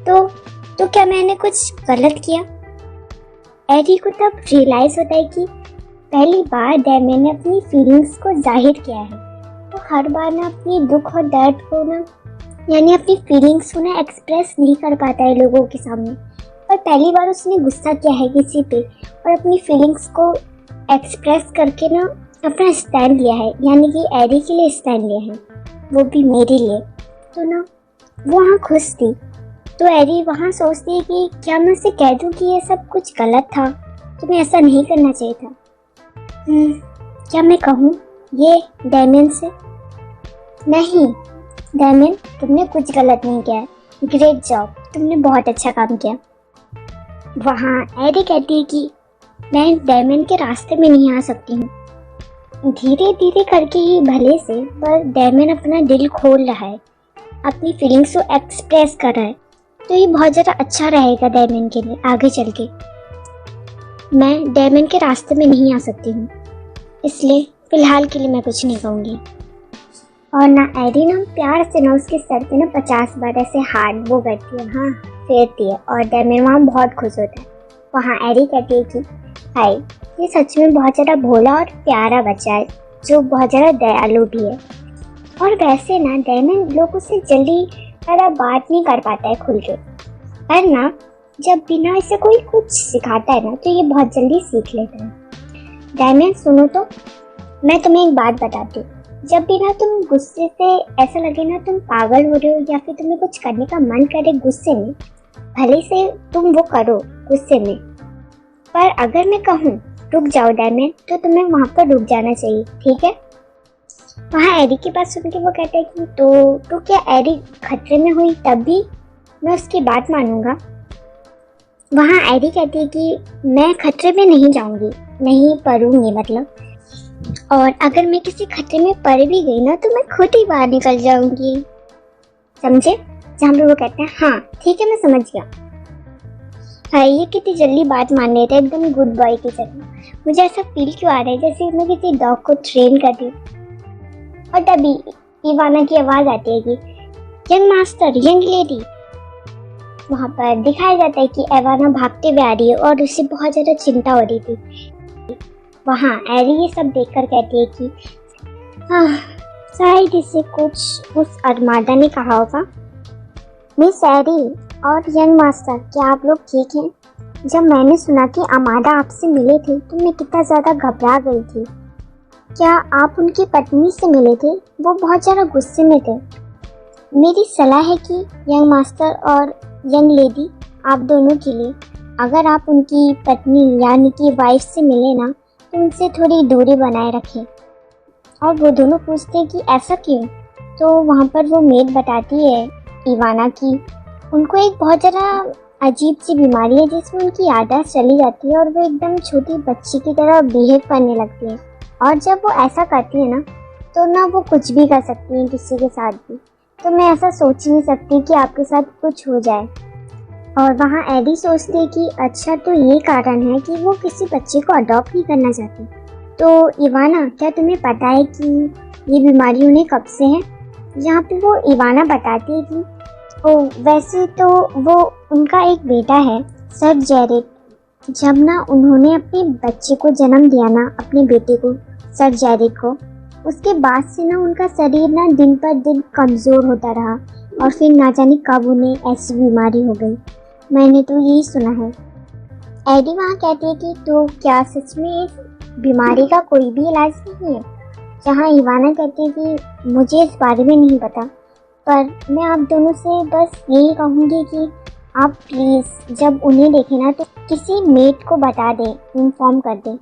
तो क्या मैंने कुछ गलत किया? एडी को तब रियलाइज होता है कि पहली बार डैमियन ने अपनी फीलिंग्स को जाहिर किया है। वो हर बार ना अपनी दुख और दर्द को ना यानी अपनी फीलिंग्स को ना एक्सप्रेस नहीं कर पाता है लोगों के सामने, पर पहली बार उसने गुस्सा किया है किसी पे और अपनी फीलिंग्स को एक्सप्रेस करके ना अपना स्टैंड लिया है, यानी कि एडी के लिए स्टैंड लिया है, वो भी मेरे लिए। तो ना वो वहाँ खुश थी। तो एडी वहाँ सोचती है कि क्या मैं उसे कह दूँ कि ये सब कुछ गलत था, तुम्हें ऐसा नहीं करना चाहिए था। क्या मैं कहूँ ये डैमियन से? नहीं डैमियन, तुमने कुछ गलत नहीं किया है, ग्रेट जॉब, तुमने बहुत अच्छा काम किया। वहाँ एडी कहती है कि मैं डैमियन के रास्ते में नहीं आ सकती हूँ। धीरे धीरे करके ही भले से, पर डैमियन अपना दिल खोल रहा है, अपनी फीलिंग्स को एक्सप्रेस कर रहा है, तो ये बहुत ज़्यादा अच्छा रहेगा डैमियन के लिए आगे चल के। मैं डैमियन के रास्ते में नहीं आ सकती हूँ, इसलिए फ़िलहाल के लिए मैं कुछ नहीं कहूँगी। और ना एडी ना प्यार से ना उसके सर पे ना 50 बार ऐसे हाथ वो करती है, हाँ फेरती है, और डैमियन वहाँ बहुत खुश होता है। वहाँ एडी कहती है कि हाय, ये सच में बहुत ज़्यादा भोला और प्यारा बच्चा है जो बहुत ज़्यादा दयालु भी है। और वैसे ना डैमियन लोगों से जल्दी ज़्यादा बात नहीं कर पाता है खुल के, पर ना जब बिना इसे कोई कुछ सिखाता है ना तो ये बहुत जल्दी सीख लेता है। डैमियन सुनो तो, मैं तुम्हें एक बात बताती हूँ। जब भी ना तुम गुस्से से ऐसा लगे ना तुम पागल हो रहे हो या फिर तुम्हें कुछ करने का मन करे गुस्से में, भले से तुम वो करो गुस्से में, पर अगर मैं कहूँ रुक जाओ डैमियन, तो तुम्हें वहाँ पर रुक जाना चाहिए, ठीक है? वहाँ एडी की बात सुन के वो कहता है कि तो क्या एडी खतरे में हुई तब भी मैं उसकी बात मानूंगा? वहाँ एडी कहती है कि मैं खतरे में नहीं जाऊंगी, नहीं पड़ूंगी मतलब, और अगर मैं किसी खतरे में पड़ भी गई ना तो मैं खुद ही बाहर निकल जाऊंगी, समझे? जहाँ पे वो कहते हैं हाँ ठीक है मैं समझ गया। हाँ, ये कितनी जल्दी बात मान लेता है, एकदम गुड बॉय की तरह। मुझे ऐसा फील क्यों आ रहा है जैसे मैं किसी डॉग को ट्रेन कर रही हूँ। और तभी इवाना की आवाज़ आती है कि यंग मास्टर, यंग लेडी। वहाँ पर दिखाया जाता है कि इवाना भागते हुए आ रही है और उसे बहुत ज़्यादा चिंता हो रही थी। वहाँ एडी ये सब देखकर कहती है कि हाँ शायद इसे कुछ उस अरमादा ने कहा होगा। मिस एडी और यंग मास्टर, क्या आप लोग ठीक हैं? जब मैंने सुना कि अमादा आपसे मिले थे तो मैं कितना ज़्यादा घबरा गई थी। क्या आप उनकी पत्नी से मिले थे? वो बहुत ज़्यादा गुस्से में थे। मेरी सलाह है कि यंग मास्टर और यंग लेडी, आप दोनों के लिए, अगर आप उनकी पत्नी यानी कि वाइफ से मिले ना तो उनसे थोड़ी दूरी बनाए रखें। और वो दोनों पूछते हैं कि ऐसा क्यों? तो वहाँ पर वो मेड बताती है इवाना की उनको एक बहुत ज़्यादा अजीब सी बीमारी है जिसमें उनकी याददाश्त चली जाती है और वो एकदम छोटी बच्ची की तरह बिहेव करने लगती है। और जब वो ऐसा करती है ना तो ना वो कुछ भी कर सकती है किसी के साथ भी। तो मैं ऐसा सोच ही नहीं सकती कि आपके साथ कुछ हो जाए। और वहाँ एडी सोचती है कि अच्छा तो ये कारण है कि वो किसी बच्चे को अडॉप्ट नहीं करना चाहती। तो इवाना, क्या तुम्हें पता है कि ये बीमारी उन्हें कब से है? यहाँ पे वो इवाना बताती है कि वैसे तो वो उनका एक बेटा है सर जेरिक। जब ना उन्होंने अपने बच्चे को जन्म दिया ना, अपने बेटे को सर जेरिक को, उसके बाद से ना उनका शरीर ना दिन पर दिन कमज़ोर होता रहा और फिर ना जाने कब उन्हें ऐसी बीमारी हो गई। मैंने तो यही सुना है। एडी वहाँ कहती है कि तो क्या सच में इस बीमारी का कोई भी इलाज नहीं है? जहाँ इवाना कहती है कि मुझे इस बारे में नहीं पता, पर मैं आप दोनों से बस यही कहूँगी कि आप प्लीज़ जब उन्हें देखें ना तो किसी मेट को बता दें, इन्फॉर्म कर दें।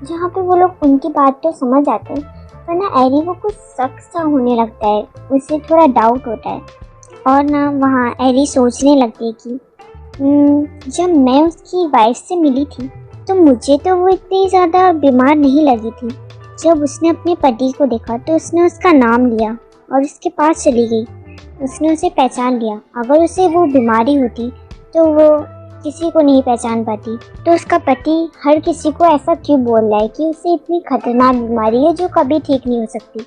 जहाँ पे वो लोग उनकी बात तो समझ आते हैं, पर ना एडी को कुछ शक सा होने लगता है, उसे थोड़ा डाउट होता है। और ना वहाँ एडी सोचने लगती है कि जब मैं उसकी वाइफ से मिली थी तो मुझे तो वो इतनी ज़्यादा बीमार नहीं लगी थी। जब उसने अपने पति को देखा तो उसने उसका नाम लिया और उसके पास चली गई। उसने उसे पहचान लिया। अगर उसे वो बीमारी होती तो वो किसी को नहीं पहचान पाती। तो उसका पति हर किसी को ऐसा क्यों बोल रहा है कि उसे इतनी खतरनाक बीमारी है जो कभी ठीक नहीं हो सकती।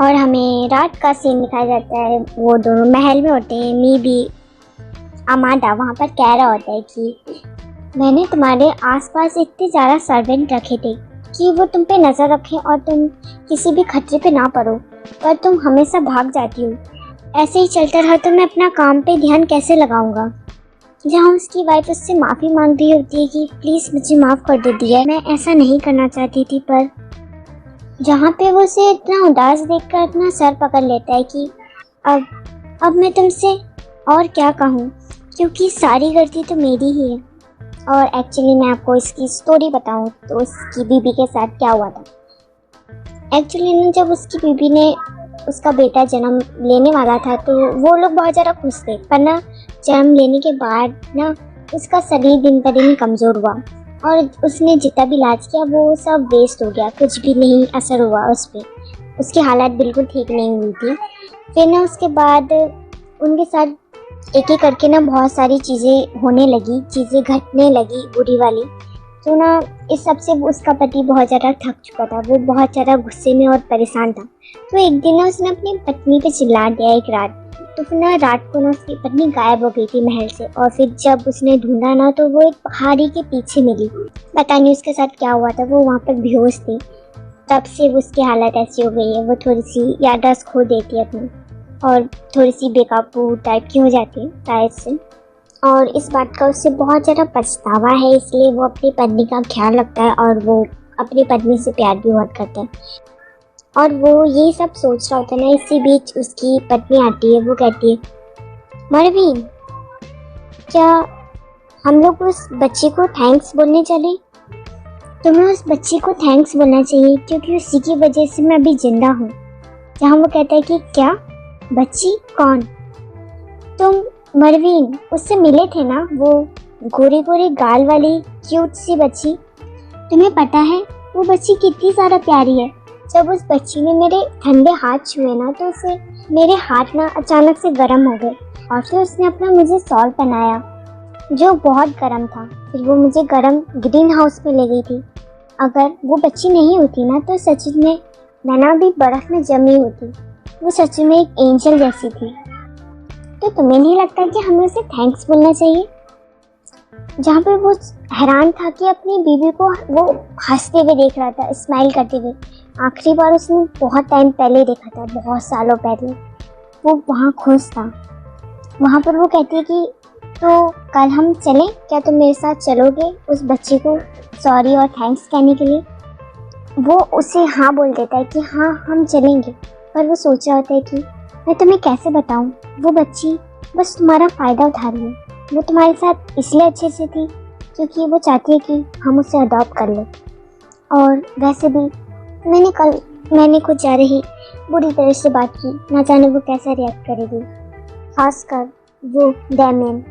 और हमें रात का सीन दिखाया जाता है, वो दोनों महल में होते हैं, मी भी अमांडा वहाँ पर कह रहा होता है कि मैंने तुम्हारे आसपास इतने ज़्यादा सर्वेंट रखे थे कि वो तुम पे नज़र रखें और तुम किसी भी खतरे पे ना पड़ो, पर तुम हमेशा भाग जाती हो। ऐसे ही चलता रहा तो मैं अपना काम पे ध्यान कैसे लगाऊंगा। जहाँ उसकी वाइफ उससे माफ़ी मांग रही होती है कि प्लीज़ मुझे माफ़ कर दे दिया, मैं ऐसा नहीं करना चाहती थी, पर जहाँ पे वो उसे इतना उदास देखकर अपना सर पकड़ लेता है कि अब मैं तुमसे और क्या कहूँ, क्योंकि सारी गलती तो मेरी ही है। और एक्चुअली मैं आपको इसकी स्टोरी बताऊँ तो उसकी बीबी के साथ क्या हुआ था। एक्चुअली ना जब उसकी बीबी ने उसका बेटा जन्म लेने वाला था तो वो लोग बहुत ज़्यादा खुश थे, पर ना जन्म लेने के बाद ना उसका शरीर दिन पर दिन कमज़ोर हुआ और उसने जितना भी इलाज किया वो सब वेस्ट हो गया, कुछ भी नहीं असर हुआ उस पर। उसकी हालत बिल्कुल ठीक नहीं हुई थी। फिर ना उसके बाद उनके साथ एक एक करके ना बहुत सारी चीज़ें होने लगी, चीज़ें घटने लगी बुरी वाली। तो ना इस सब से उसका पति बहुत ज़्यादा थक चुका था, वो बहुत ज़्यादा गुस्से में और परेशान था। तो एक दिन ना उसने अपनी पत्नी पे चिल्ला दिया एक रात। तो फिर ना रात को ना उसकी पत्नी गायब हो गई थी महल से, और फिर जब उसने ढूंढा ना तो वो एक पहाड़ी के पीछे मिली। पता नहीं उसके साथ क्या हुआ था, वो वहाँ पर बेहोश थी। तब से उसकी हालत ऐसी हो गई है, वो थोड़ी सी याददाश्त खो देती है अपनी और थोड़ी सी बेकाबू टाइप की हो जाती है शायद से। और इस बात का उससे बहुत ज़्यादा पछतावा है, इसलिए वो अपनी पत्नी का ख्याल रखता है और वो अपनी पत्नी से प्यार भी बहुत करता है। और वो यही सब सोच रहा होता है ना, इसी बीच उसकी पत्नी आती है। वो कहती है, मरवीन, क्या हम लोग उस बच्चे को थैंक्स बोलने चले? तुम्हें उस बच्चे को थैंक्स बोलना चाहिए क्योंकि उसी की वजह से मैं अभी जिंदा हूँ। जहाँ वो कहता है कि क्या बच्ची कौन? तुम मरवीन उससे मिले थे ना, वो गोरे गोरे गाल वाली क्यूट सी बच्ची। तुम्हें पता है वो बच्ची कितनी ज़्यादा प्यारी है। जब उस बच्ची ने मेरे ठंडे हाथ छुए ना तो उसे मेरे हाथ ना अचानक से गर्म हो गए, और फिर उसने अपना मुझे शॉल पहनाया जो बहुत गर्म था। फिर वो मुझे गर्म ग्रीन हाउस में ले गई थी। अगर वो बच्ची नहीं होती ना तो सच में मैं ना भी बर्फ़ में जमी होती। वो सच में एक एंजल जैसी थी। तो तुम्हें नहीं लगता कि हमें उसे थैंक्स बोलना चाहिए? जहाँ पे वो हैरान था कि अपनी बीवी को वो हंसते हुए देख रहा था, स्माइल करते हुए। आखिरी बार उसने बहुत टाइम पहले देखा था, बहुत सालों पहले। वो वहाँ खुश था। वहाँ पर वो कहती है कि तो कल हम चलें, क्या तुम मेरे साथ चलोगे उस बच्चे को सॉरी और थैंक्स कहने के लिए? वो उसे हाँ बोल देता है कि हाँ हम चलेंगे। पर वो सोच रहा होता है कि मैं तुम्हें कैसे बताऊं, वो बच्ची बस तुम्हारा फ़ायदा उठा रही है। वो तुम्हारे साथ इसलिए अच्छे से थी क्योंकि वो चाहती है कि हम उसे अडॉप्ट कर लें। और वैसे भी मैंने कुछ ज़्यादा ही बुरी तरह से बात की, ना जाने वो कैसा रिएक्ट करेगी। खासकर वो डैमियन,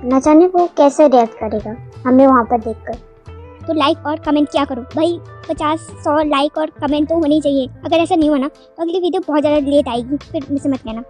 ना जाने वो कैसे रिएक्ट करेगा हमें वहाँ पर देखकर। तो लाइक और कमेंट किया करो भाई, 50-100 लाइक और कमेंट तो होनी चाहिए। अगर ऐसा नहीं हुआ ना तो अगली वीडियो बहुत ज़्यादा लेट आएगी, फिर मुझसे मत कहना।